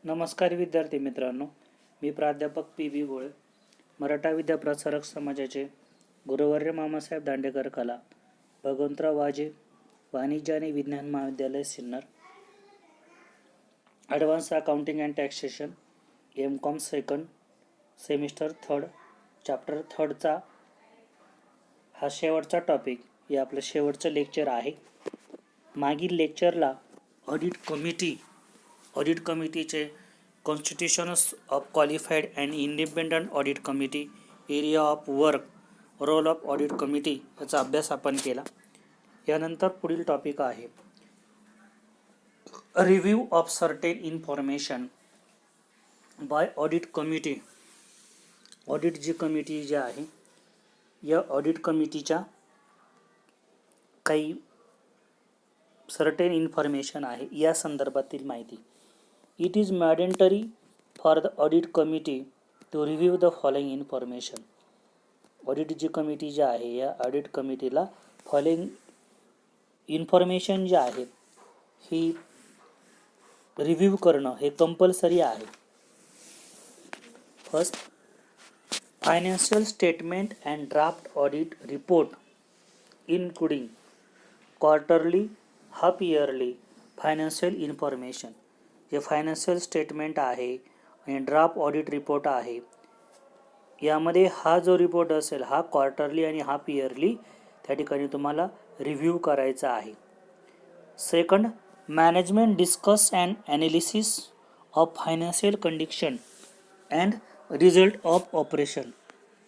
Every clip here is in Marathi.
नमस्कार विद्यार्थी मित्रांनो, मी प्राध्यापक पी.बी. गोळे, मराठा विद्याप्रसारक समाजाचे गुरुवर्य मामासाहेब दांडेकर कला, भगवंतराव वाजे, वाणिज्य आणि विज्ञान महाविद्यालय Sinnar, advance accounting and taxation, M.Com second semester third, chapter थर्डचा हा शेवटचा टॉपिक, हे आपलं शेवटचं लेक्चर आहे. मागील लेक्चरला ऑडिट कमिटीचे constitutions of qualified and independent audit committee, area of work, role of audit committee याचा अभ्यास आपण केला. यानंतर पुढील टॉपिक आहे review of certain information by audit committee. Audit जी कमिटी जी आहे, या ऑडिट कमिटीच्या काही सर्टेन इन्फॉर्मेशन आहे या संदर्भातील माहिती. It is mandatory for the audit committee to review the following information. Audit जी कमिटी जी आहे, या ऑडिट कमिटीला फॉलोइंग इन्फॉर्मेशन जे आहे ही रिव्ह्यू करणं हे कंपल्सरी आहे. First, financial statement and draft audit report including quarterly, half yearly financial information. जे फायनान्शियल स्टेटमेंट आहे आणि ड्राफ्ट ऑडिट रिपोर्ट आहे, यामध्ये हा जो रिपोर्ट असेल हा क्वार्टरली आणि हाफ इयरली त्या ठिकाणी तुम्हाला रिव्ह्यू करायचा आहे. Second, management discuss and analysis of financial condition and result of operation.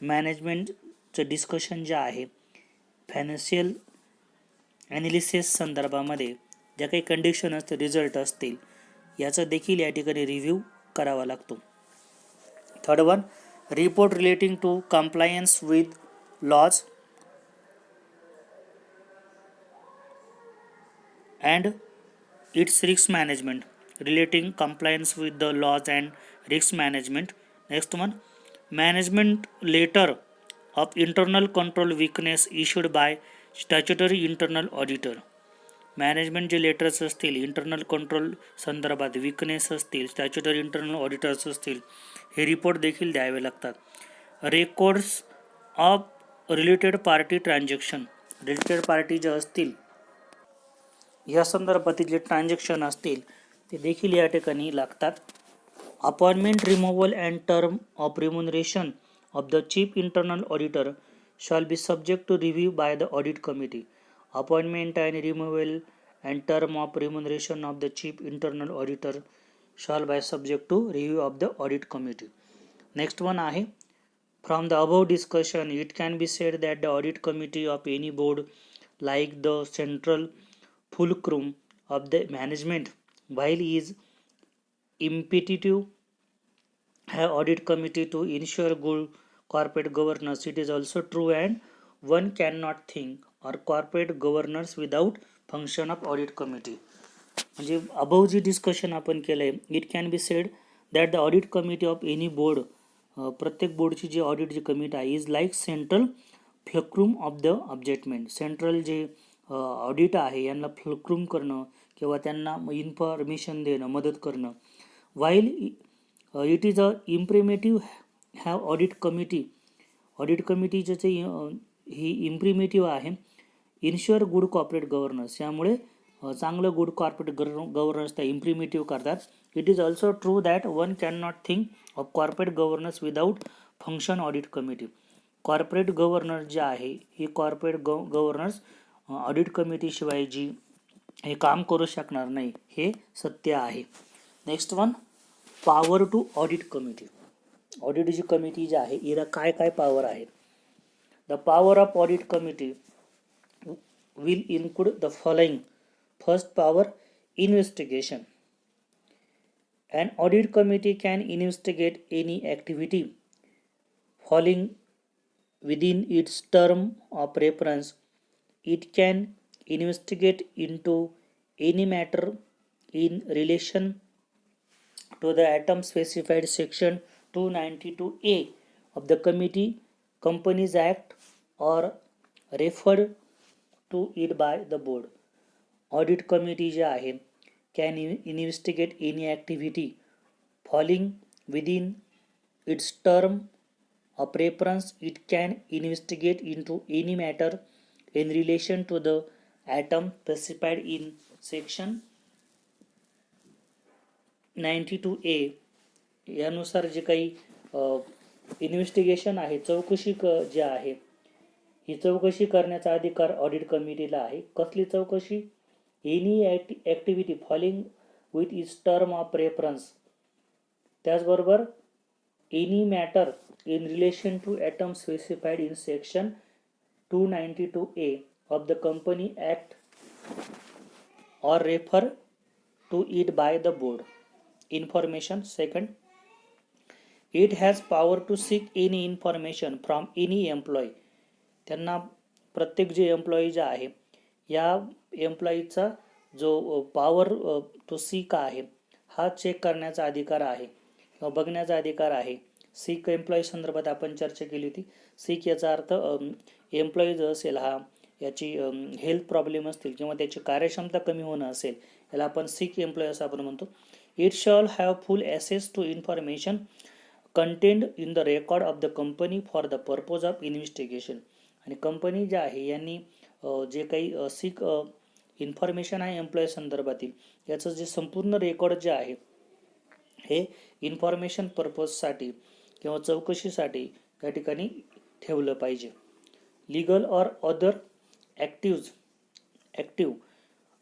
मॅनेजमेंटचं डिस्कशन जे आहे फायनान्शियल ॲनालिसिस संदर्भामध्ये ज्या काही कंडिशन असतील, रिझल्ट असतील, याचा देखील या ठिकाणी रिव्ह्यू करावा लागतो. Third one, report relating to compliance with laws and its risk management. Relating compliance with the laws and risk management. Next one, management letter of internal control weakness issued by statutory internal auditor. Management जे लेटर्स असतील, इंटरनल कंट्रोल संदर्भात विकनेस असतील, स्टॅच्युटरी इंटरनल ऑडिटर्स असतील, हे रिपोर्ट देखील द्यावे लागतात. Records of related party transaction. Related party जे असतील या संदर्भातील जे ट्रान्झॅक्शन असतील ते देखील या ठिकाणी लागतात. Appointment, removal and term of remuneration of the chief internal auditor shall be subject to review by the audit committee. Appointment and removal and term of remuneration of the chief internal auditor shall be subject to review of the audit committee. Next one आहे, from the above discussion it can be said that the audit committee of any board, like the central fulcrum of the management, while is imperative have audit committee to ensure good corporate governance, it is also true and one cannot think or corporate governance without function of audit committee. म्हणजे अबव जी डिस्कशन आपण केलंय, it can be said that the audit committee of any board, प्रत्येक बोर्डची जी ऑडिट जी कमिटी आहे, is like central fulcrum of the objectment. Central जे ऑडिट आहे यांना फ्लक्रूम करणं किंवा त्यांना इन्फॉर्मेशन देणं, मदत करणं. While it is a imperative have audit committee. Audit कमिटीचे जे ही इम्प्रिमेटिव्ह आहे, इन्श्युअर गुड कॉर्पोरेट गव्हर्नन्स. यामुळे चांगलं गुड कॉर्पोरेट गव्हर्नन्स त्या इम्प्रिमेटिव्ह करतात. It is also true that one can not think of corporate governance without function audit committee. Corporate governance जे आहे, ही कॉर्पोरेट गव्हर्नन्स ऑडिट कमिटीशिवाय जी हे काम करू शकणार नाही, हे सत्य आहे. Next one, power to audit committee. Audit जी कमिटी जी आहे हिला काय काय पॉवर आहेत. The power of audit committee will include the following. First power, investigation. An audit committee can investigate any activity falling within its term of reference. It can investigate into any matter in relation to the item specified section 292A of the Companies Act or referred to it by the board. Audit committee जे आहे can investigate any activity falling within its term of reference, it can investigate into any matter in relation to the atom specified in section 92A. यानुसार जे काही इन्व्हेस्टिगेशन आहे, चौकशी जे आहे, ही चौकशी करण्याचा अधिकार ऑडिट कमिटीला आहे. कसली चौकशी? Any activity falling with its term of reference. त्याचबरोबर any matter in relation to atom specified in section 292A of the Company Act or refer to it by the board. Information. Second, it has power to seek any information from any employee. त्यांना प्रत्येक जे एम्प्लॉई जे आहे, या एम्प्लॉईचा जो पॉवर टू सीक आहे, हा चेक करण्याचा अधिकार आहे किंवा बघण्याचा अधिकार आहे. सीक एम्प्लॉई संदर्भात आपण चर्चा केली होती. सीक याचा अर्थ एम्प्लॉई जो असेल, हा याची हेल्थ प्रॉब्लेम असतील किंवा त्याची कार्यक्षमता कमी होणं असेल, याला आपण सीक एम्प्लॉई असं आपण म्हणतो. It shall have full access to information contained in the record of the company for the purpose of investigation. आणि कंपनी जे आहे यांनी जे काही सीक इन्फॉर्मेशन आहे एम्प्लॉई संदर्भातील, याचं जे संपूर्ण रेकॉर्ड जे आहे, हे इन्फॉर्मेशन पर्पजसाठी किंवा चौकशीसाठी त्या ठिकाणी ठेवलं पाहिजे. Legal or other active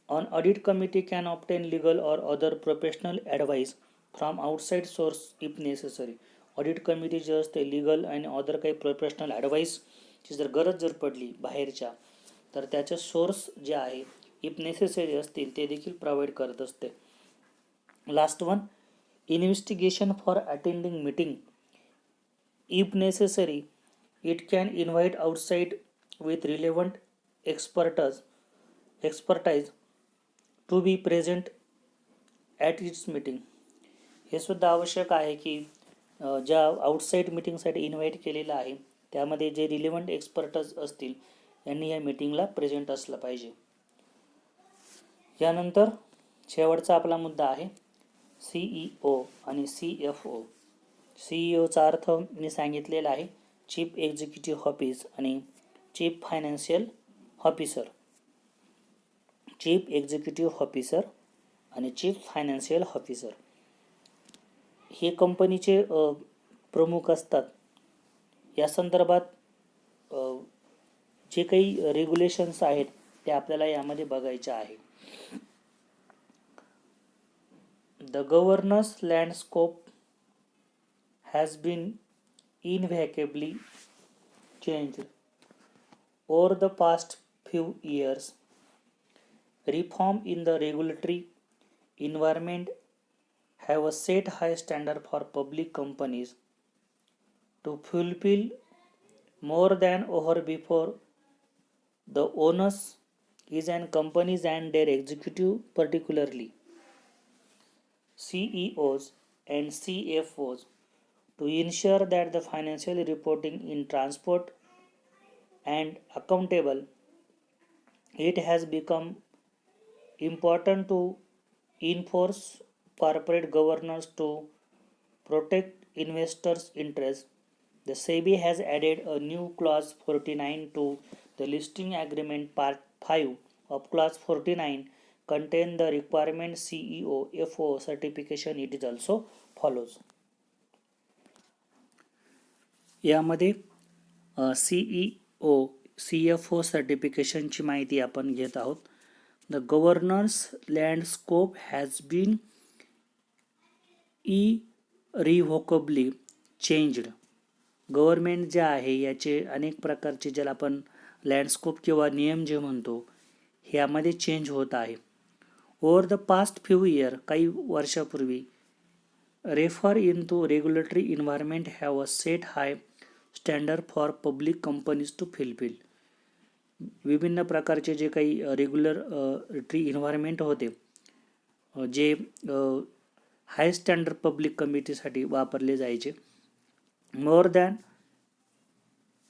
on audit committee can obtain legal or other professional advice from outside source if necessary. Audit committee जे असते, लीगल आणि अदर काही प्रोफेशनल ॲडवाईसची जर गरज जर पडली बाहेरच्या, तर त्याचे सोर्स जे आहे इफ नेसेसरी असतील ते देखील प्रोव्हाइड करत असते. Last one, investigation for attending meeting. If necessary, it can invite outside with relevant expertise to be present at its meeting. हे सुद्धा आवश्यक आहे की ज्या आउटसाईड मीटिंगसाठी इन्व्हाइट केलेलं आहे, त्यामध्ये जे रिलेव्हंट एक्सपर्टज असतील यांनी या मीटिंगला प्रेझेंट असलं पाहिजे. यानंतर शेवटचा आपला मुद्दा आहे CEO आणि CFO. CEOचा अर्थ मी सांगितलेला आहे, चीफ एक्झिक्युटिव्ह ऑफिस आणि chief financial officer. Chief executive officer आणि चीफ फायनान्शियल ऑफिसर हे कंपनीचे प्रमुख असतात. या संदर्भात जे काही रेग्युलेशन्स आहेत ते आपल्याला यामध्ये बघायचे आहे. The governance landscape has been invariably changed over the past few years. Reform in the regulatory environment have a set high standard for public companies to fulfill more than ever before. The onus is on companies and their executive, particularly CEOs and CFOs, to ensure that the financial reporting is transparent and accountable. It has become important to enforce corporate governance to protect investors' interests. The SEBI has added a new clause 49 to the listing agreement. Part 5 of clause 49 contain the requirement CEO FO certification. It is also follows. यामध्ये CEO CFO सर्टिफिकेशनची माहिती आपण घेत आहोत. The governance landscape has been irrevocably changed. Government जे आहे याचे अनेक प्रकारचे ज्याला आपण लँडस्केप किंवा नियम जे म्हणतो, ह्यामध्ये चेंज होत आहे. Over the past few year, काही वर्षापूर्वी, referring to regulatory environment have a set high standard for public companies to fulfil. विभिन्न प्रकारचे जे काही रेग्युलेटरी इन्व्हायरमेंट होते, जे हाय स्टँडर्ड पब्लिक कमिटीसाठी वापरले जायचे. More than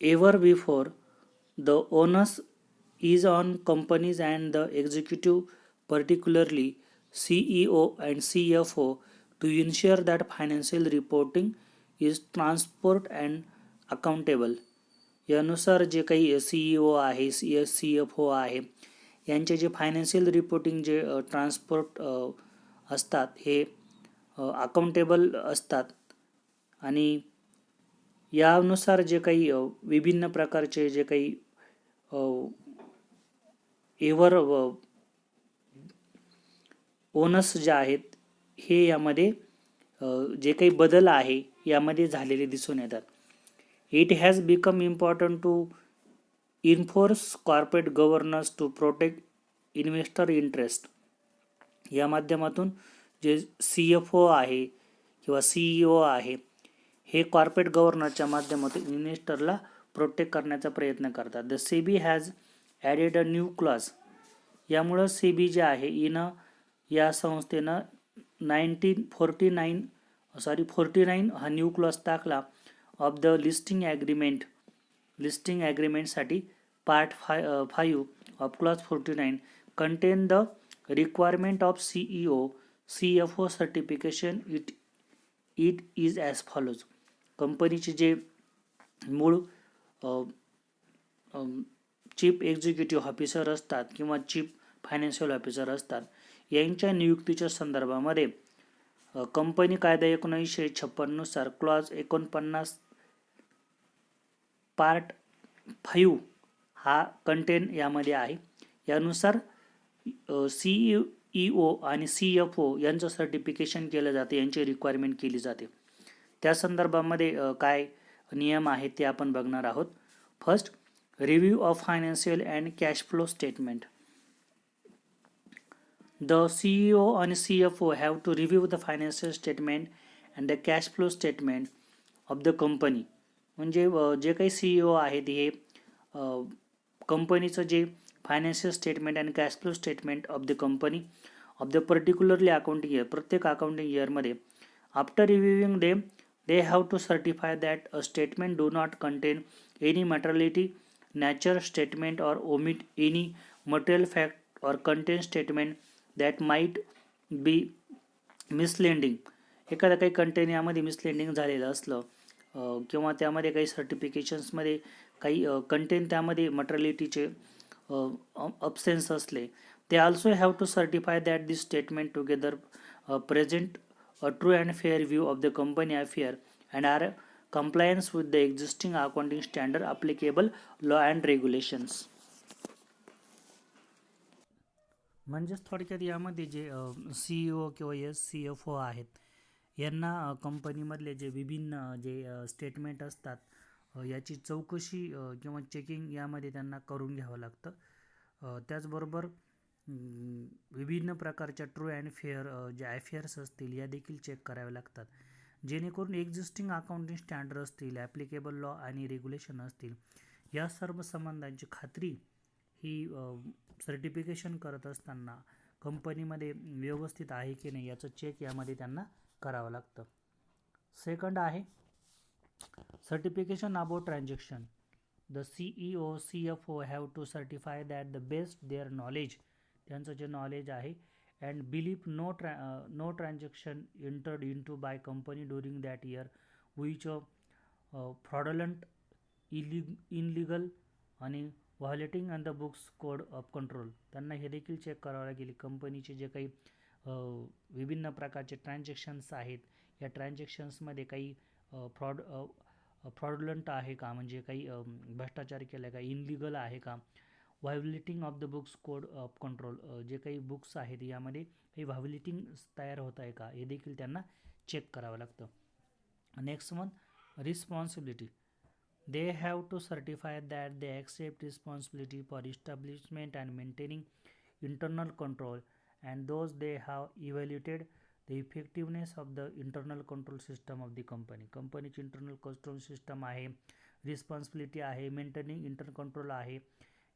ever before, the onus is on companies and the executive, particularly CEO and CFO, to ensure that financial reporting is transparent and accountable. यानुसार जे काही CEO आहे, CFO आहे, यांचे जे फायनान्शियल रिपोर्टिंग जे ट्रान्सपोर्ट असतात हे अकाउंटेबल असतात आणि यानुसार जे काही विभिन्न प्रकारचे जे काही एव्हर ओनर्स जे आहेत हे यामध्ये जे काही बदल आहे यामध्ये झालेले दिसून येतात. It has become important to enforce corporate governance to protect investor interest. या माध्यमातून जे CFO आहे किंवा CEO आहे हे कॉर्पोरेट गव्हर्नरच्या माध्यमातून इन्व्हेस्टरला प्रोटेक्ट करण्याचा प्रयत्न करतात. The SEBI has added a new clause. यामुळं SEBI जे आहे या संस्थेनं 49 हा न्यू क्लॉज टाकला ऑफ द लिस्टिंग ॲग्रीमेंटसाठी. Part 5 of clause 49 contain the requirement of CFO certification. It is as follows. कंपनीचे जे मूळ चीफ एक्झिक्युटिव्ह ऑफिसर असतात किंवा चीफ फायनान्शियल ऑफिसर असतात यांच्या नियुक्तीच्या संदर्भामध्ये कंपनी कायदा 1956 नुसार क्लॉज 49 पार्ट 5 हा कंटेन यामध्ये आहे. यानुसार CEO आणि CFO यांचं सर्टिफिकेशन केलं जाते, यांची रिक्वायरमेंट केली जाते. त्या संदर्भामध्ये काय नियम आहेत ते आपण बघणार आहोत. First, review of financial and cash flow statement. The CEO आणि CFO have to review the financial statement and the cash flow statement of the company. म्हणजे जे काही CEO आहेत हे कंपनीचं जे financial statement and cash flow statement of the company of the particularly accounting year, प्रत्येक अकाउंटिंग इयरमध्ये after reviewing them they have to certify that a statement do not contain any materiality nature statement or omit any material fact or contain statement that might be misleading. एखादा काही कंटेन यामध्ये मिसलेंडिंग झालेलं असलं किंवा त्यामध्ये काही सर्टिफिकेशन्समध्ये काही कंटेन त्यामध्ये मटेरियलिटीचे अब्सेन्स असले, they also have to certify that this statement together present a true and fair view of the company affair and are compliance with the existing accounting standard, applicable law and regulations. म्हणजेच थोडक्यात यामध्ये जे CEO किंवा CFO आहेत यांना कंपनीमधले जे विभिन्न जे स्टेटमेंट असतात याची चौकशी किंवा चेकिंग यामध्ये त्यांना करून घ्यावं लागतं. त्याचबरोबर विभिन्न प्रकारच्या ट्रू अँड फेअर जे अफेअर्स असतील या देखील चेक कराव्या लागतात, जेणेकरून एक्झिस्टिंग अकाउंटिंग स्टँडर्ड असतील, ॲप्लिकेबल लॉ आणि रेग्युलेशन असतील, या सर्व संबंधांची खात्री ही सर्टिफिकेशन करत असताना कंपनीमध्ये व्यवस्थित आहे की नाही याचं चेक यामध्ये त्यांना करावं लागतं. सेकंड आहे certification about transaction. The CEO CFO have to certify that the best their knowledge, त्यांचं जे नॉलेज आहे, and belief no transaction entered into by company during that year which fraudulent, illegal आणि violating on the books code of control. त्यांना हे देखील चेक करावं लागेल कंपनीचे जे काही विभिन्न प्रकारचे ट्रान्झॅक्शन्स आहेत या ट्रान्झॅक्शन्समध्ये काही फ्रॉडलंट आहे का, म्हणजे काही भ्रष्टाचार केला का, इनलिगल आहे का, violating of the books code of control, जे काही बुक्स आहेत यामध्ये काही व्हायोलेटिंग तयार होत आहे का हे देखील त्यांना चेक करावं लागतं. Next one, responsibility. They have to certify that they accept responsibility for establishment and maintaining internal control and those they have evaluated the effectiveness of the internal control system of the company. कंपनीची इंटरनल कंट्रोल सिस्टम आहे, रिस्पॉन्सिबिलिटी आहे, मेंटेनिंग इंटरनल कंट्रोल आहे,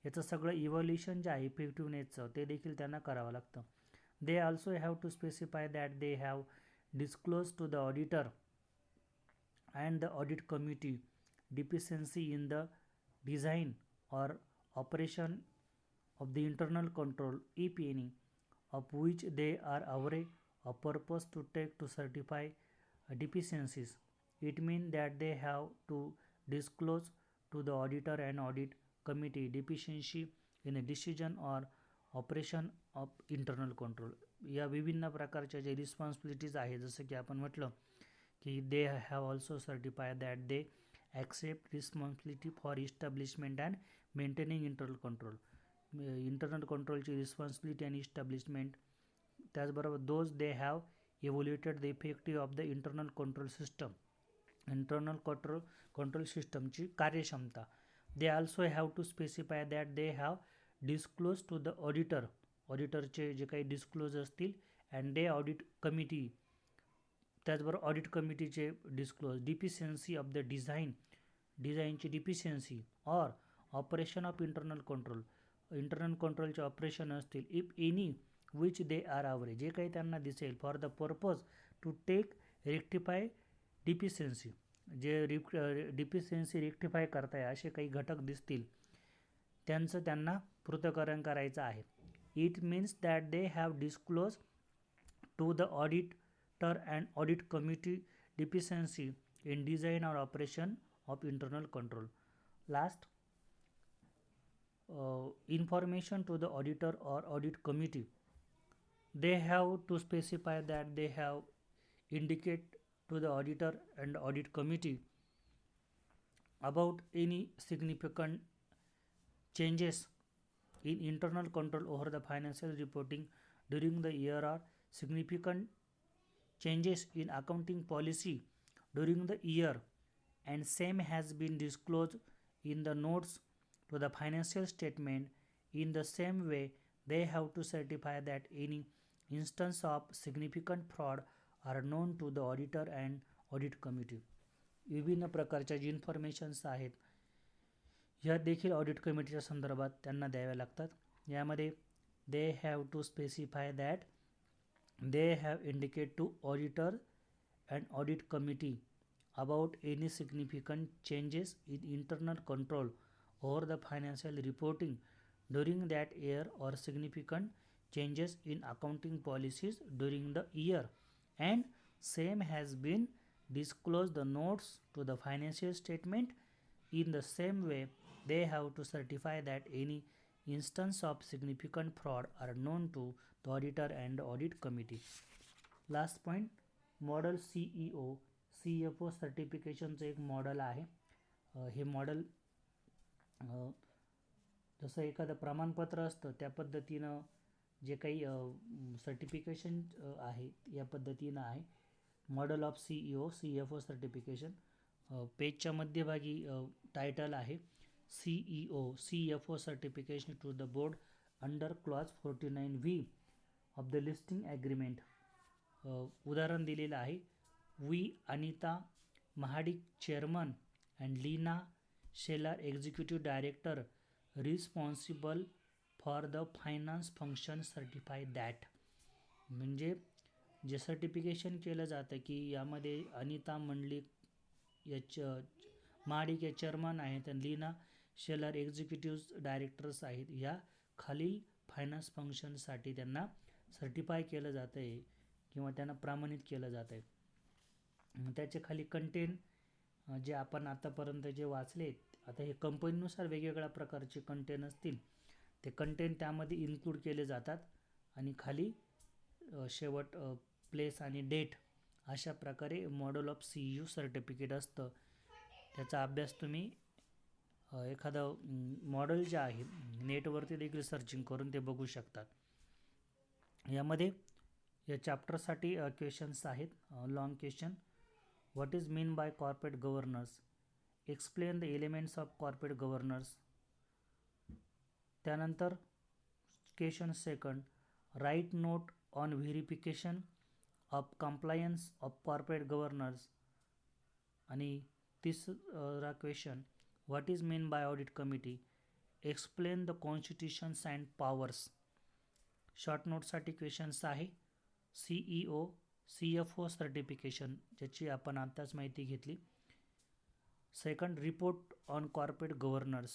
याचं सगळं इव्हॅल्युएशन जे आहे इफेक्टिव्हनेसचं ते देखील त्यांना करावं लागतं. They also have to specify that they have disclose to the auditor and the audit committee deficiency in the design or operation of the internal control, if any, of which they are aware a purpose to take to certify deficiencies. It means that they have to disclose to the auditor and audit committee deficiency in a decision or operation of internal control. या विभिन्न प्रकारच्या जे रिस्पॉन्सिबिलिटीज आहे, जसं की आपण म्हटलं की they have also certify that they accept responsibility for establishment and maintaining internal control. Internal कंट्रोलची रिस्पॉन्सिबिलिटी आणि इस्टॅब्लिशमेंट. त्याचबरोबर those they have evaluated the effective of the internal control system. Internal control सिस्टमची कार्यक्षमता. They also have to specify that they have disclose to the auditor. ऑडिटरचे जे काही डिस्क्लोज असतील अँड दे ऑडिट कमिटी. त्याचबरोबर ऑडिट कमिटीचे डिस्क्लोज. डिफिशियन्सी ऑफ द डिझाईनची deficiency or operation of internal control. Internal कंट्रोलचे ऑपरेशन असतील if any which they are aware, जे काही त्यांना दिसेल for the purpose to take rectify deficiency. जे डिफिशियन्सी रेक्टिफाय करताय असे काही घटक दिसतील त्यांचं त्यांना पृथक्करण करायचं आहे. It means that they have disclose to the auditor and audit committee deficiency in design or operation of internal control. Last, information to the auditor or audit committee. They have to specify that they have indicate to the auditor and audit committee about any significant changes in internal control over the financial reporting during the year or significant changes in accounting policy during the year and same has been disclosed in the notes to the financial statement. In the same way, they have to certify that any instance of significant fraud are known to the auditor and audit committee. विभिन्न प्रकारच्या जी इन्फॉर्मेशन्स आहेत ह्या देखील ऑडिट कमिटीच्या संदर्भात त्यांना द्याव्या लागतात. यामध्ये they have to specify that they have indicate to auditor and audit committee about any significant changes in internal control over the financial reporting during that year or significant changes in accounting policies during the year and same has been disclosed the notes to the financial statement. In the same way, they have to certify that any instance of significant fraud are known to the auditor and audit committee. Last point, model CEO CFO सर्टिफिकेशनचं एक मॉडल आहे. हे मॉडल जसं एखादं प्रमाणपत्र असतं त्या पद्धतीनं जे काही सर्टिफिकेशन आहे या पद्धतीनं आहे. Model of CFO certification. पेजच्या मध्यभागी टायटल आहे CFO certification to the board under clause 49V of the listing agreement. उदाहरण दिलेलं आहे. We Anita Mahadik chairman and Leena Shelar executive director responsible for the finance function certify that. म्हणजे जे सर्टिफिकेशन केलं जातं की यामध्ये अनिता मंडलिक महाडिक या चेअरमन आहेत आणि लीना शेलार एक्झिक्युटिव्ह डायरेक्टर्स आहेत. या खालील फायनान्स फंक्शनसाठी त्यांना सर्टिफाय केलं जातं आहे किंवा त्यांना प्रमाणित केलं जातं आहे. त्याचे खाली कंटेंट जे आपण आतापर्यंत जे वाचले, आता हे कंपनीनुसार वेगवेगळ्या प्रकारचे कंटेंट असतील ते कंटेंट त्यामध्ये इन्क्लूड केले जातात आणि खाली शेवट प्लेस आणि डेट अशा प्रकारे मॉडल ऑफ CEO सर्टिफिकेट असतं. त्याचा अभ्यास तुम्ही एखादं मॉडेल जे आहे नेटवरती देखील सर्चिंग करून ते बघू शकतात. यामध्ये या चॅप्टरसाठी क्वेश्चन्स आहेत. Long question. What is mean by corporate governance. Explain the elements of corporate governance. त्यानंतर question second, write note on verification of compliance of corporate governance. आणि तिसरा question, what is mean by audit committee. Explain the constitutions and powers. Short नोटसाठी क्वेश्चन्स आहे CFO सर्टिफिकेशन ज्याची आपण आत्ताच माहिती घेतली. Second, report on corporate governance.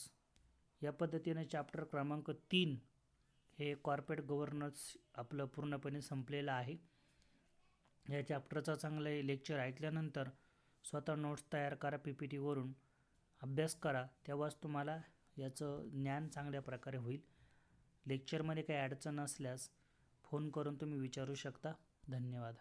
या पद्धतीने चॅप्टर क्रमांक 3 हे कॉर्पोरेट गव्हर्नन्स आपलं पूर्णपणे संपलेलं आहे. या चॅप्टरचा चांगला लेक्चर ऐकल्यानंतर स्वतः नोट्स तयार करा, PPTवरून अभ्यास करा, तेव्हाच तुम्हाला याचं ज्ञान चांगल्या प्रकारे होईल. लेक्चरमध्ये काही अडचण असल्यास फोन करून तुम्ही विचारू शकता. धन्यवाद.